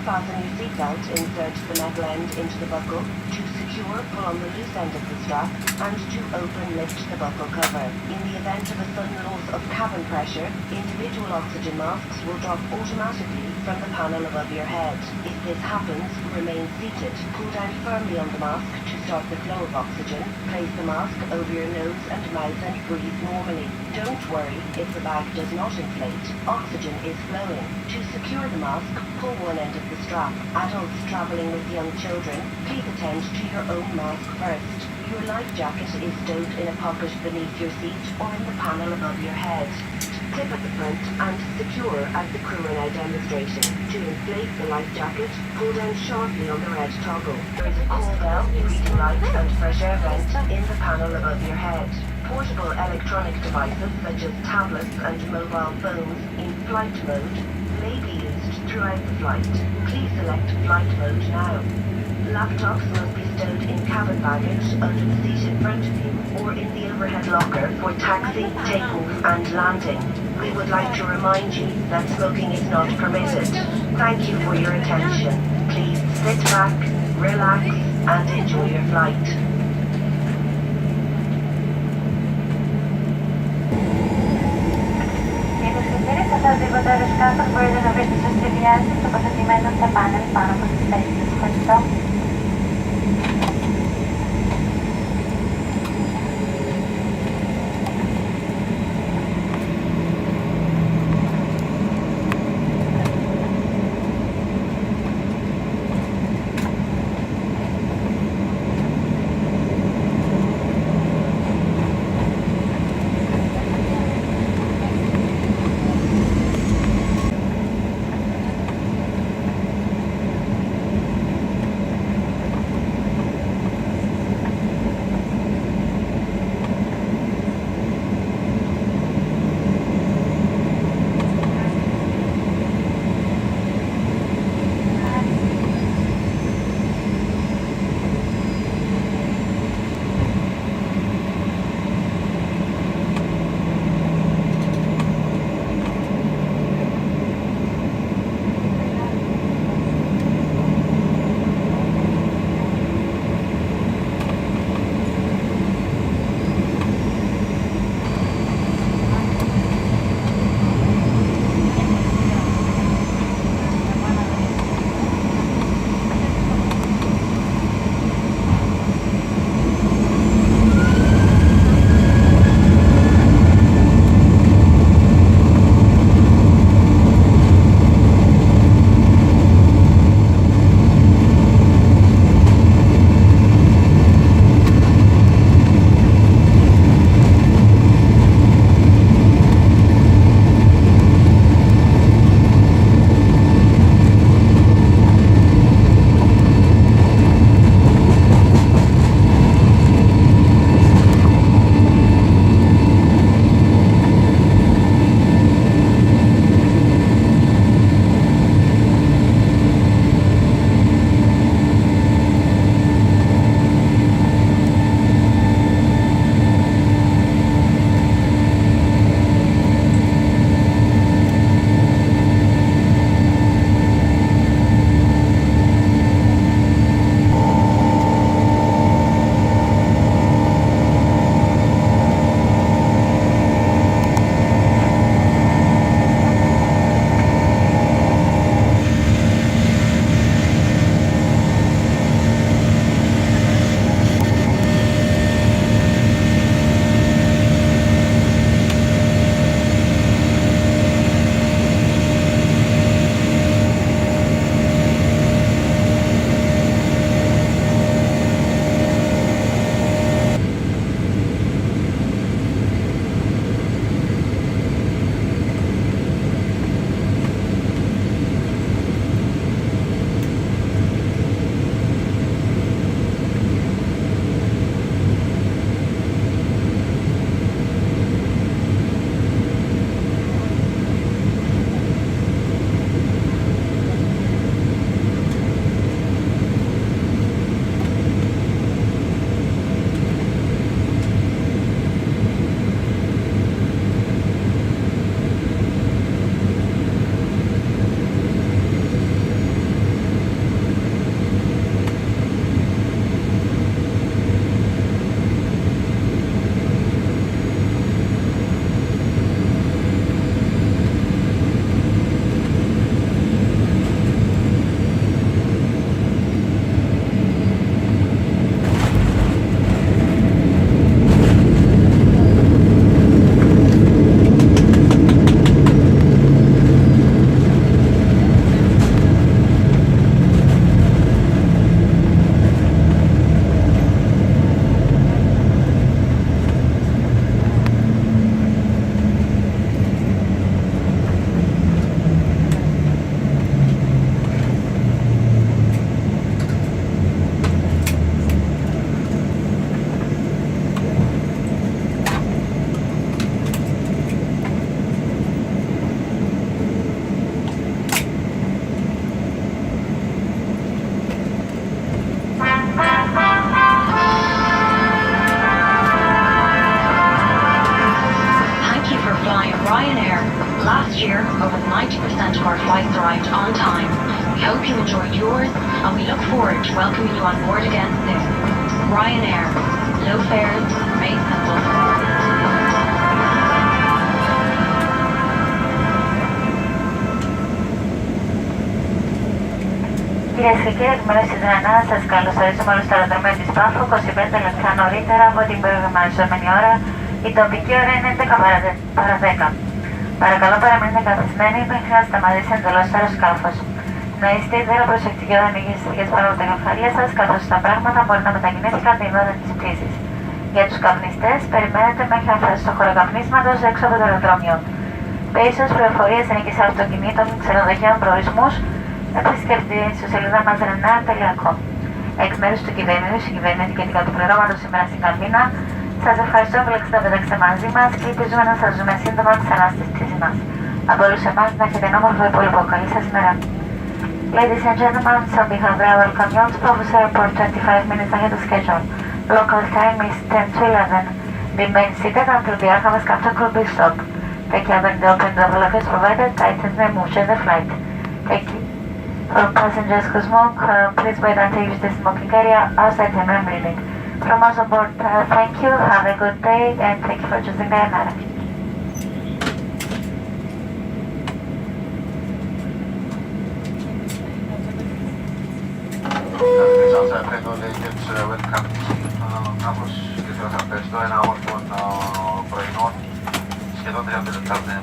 fasten your seatbelt, insert the metal end into the buckle. To secure, pull on the loose end of the strap, and to open, lift the buckle cover. In the event of a sudden loss of cabin pressure, individual oxygen masks will drop automatically from the panel above your head. If this happens, remain seated. Pull down firmly on the mask to start the flow of oxygen. Place the mask over your nose and mouth and breathe normally. Don't worry if the bag does not inflate. Oxygen is flowing. To secure the mask, pull one end of the strap. Adults traveling with young children, please attend to your own mask first. Your life jacket is stowed in a pocket beneath your seat or in the panel above your head. Clip at the front and secure as the crew are now demonstrating. To inflate the life jacket, pull down sharply on the red toggle. There is a call bell, breathing light and fresh air vent in the panel above your head. Portable electronic devices such as tablets and mobile phones in flight mode may be used throughout the flight. Please select flight mode now. Laptops must be stowed in cabin baggage under the seat in front of you or in the overhead locker for taxi, takeoff and landing. We would like to remind you that smoking is not permitted. Thank you for your attention. Please sit back, relax and enjoy your flight. Pasażerowie szklanów pojedzie na wyjście z dewiacji, to pozytywne na panel para pozytywne skończą. Airline. We hope you enjoyed yours, and we look forward to welcoming you on board again soon. Ryanair. Low fares, made simple. Κυρίες και κύριοι, εκ μέρους της Ryanair σας καλωσορίζουμε όλους στο αεροδρόμιο της Πάφο 25 λεπτά νωρίτερα από την προγραμματιζόμενη ώρα. Η τοπική ώρα είναι 11 παρά 10. Παρακαλώ παραμείνετε καθισμένοι μέχρι να σταματήσει εντελώς το αεροσκάφος. Να είστε ιδιαίτερα προσεκτικοί όταν ανοίγετε πάνω από τα κεφάλια σας, καθώς τα πράγματα μπορεί να μετακινήσει κατά την ώρα της πτήσης. Για τους καπνιστές, περιμένετε μέχρι να φτάσετε στο χώρο καπνίσματος έξω από το αεροδρόμιο. Περισσότερες πληροφορίες ενοικίσεις αυτοκινήτων, ξενοδοχείων, προορισμούς, επισκεφτείτε στη ιστοσελίδα μας ryanair.com. Εκ μέρους του κυβερνήτου, συγκυβερνητικά του πληρώματος σήμερα στην καμπίνα, σας ευχαριστώ που επιλέξατε να πετάξετε μαζί μας και ελπίζουμε να σας δούμε σύντομα ξανά στη πτήση μας. Από όλους εμάς να έχετε ένα όμορφο υπόλοιπο. Καλή σας μέρα. Ladies and gentlemen, on behalf of our welcome to Paphos Airport 25 minutes ahead of schedule. Local time is 10 to 11. Remain seated until the aircraft captain will be stopped. The cabin door open double lockers provided tightens the motion of the flight. Thank you. For passengers who smoke, please wait until you reach the smoking area outside the main building. From us on board, thank you, have a good day, and thank you for choosing Ryanair. Welcome Paphos και σας απέστω ένα όμορφο πρωινό, σχεδόν 30 λεπτά από την